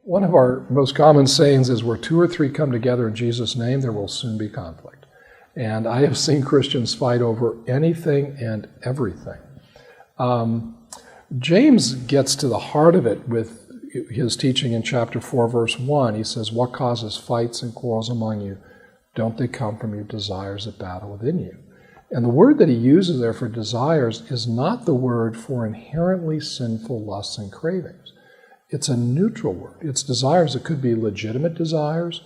One of our most common sayings is, where two or three come together in Jesus' name, there will soon be conflict. And I have seen Christians fight over anything and everything. James gets to the heart of it with his teaching in chapter 4, verse 1. He says, what causes fights and quarrels among you? Don't they come from your desires that battle within you? And the word that he uses there for desires is not the word for inherently sinful lusts and cravings. It's a neutral word. It's desires that could be legitimate desires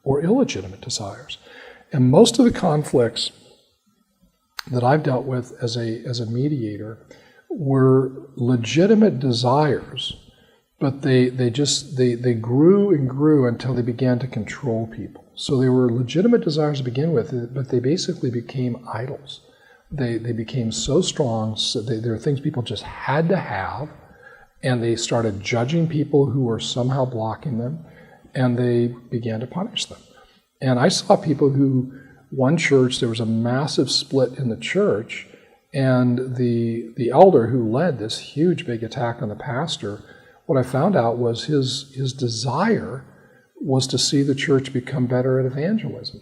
or illegitimate desires. And most of the conflicts that I've dealt with as a mediator were legitimate desires, but they grew and grew until they began to control people. So they were legitimate desires to begin with, but they basically became idols. They became so strong, so they were things people just had to have, and they started judging people who were somehow blocking them, and they began to punish them. And I saw people who, one church, there was a massive split in the church, and the elder who led this huge big attack on the pastor, what I found out was his desire was to see the church become better at evangelism.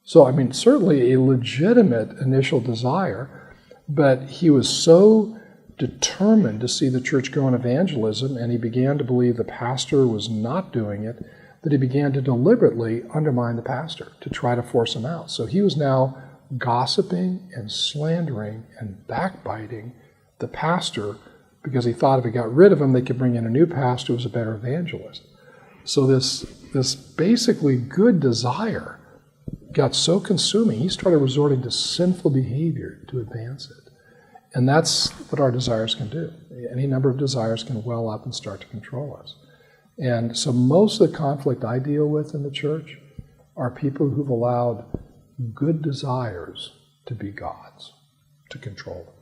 So, I mean, certainly a legitimate initial desire, but he was so determined to see the church go in evangelism, and he began to believe the pastor was not doing it, that he began to deliberately undermine the pastor to try to force him out. So he was now gossiping and slandering and backbiting the pastor because he thought if he got rid of him, they could bring in a new pastor who was a better evangelist. So this basically good desire got so consuming, he started resorting to sinful behavior to advance it. And that's what our desires can do. Any number of desires can well up and start to control us. And so most of the conflict I deal with in the church are people who've allowed good desires to be gods, to control them.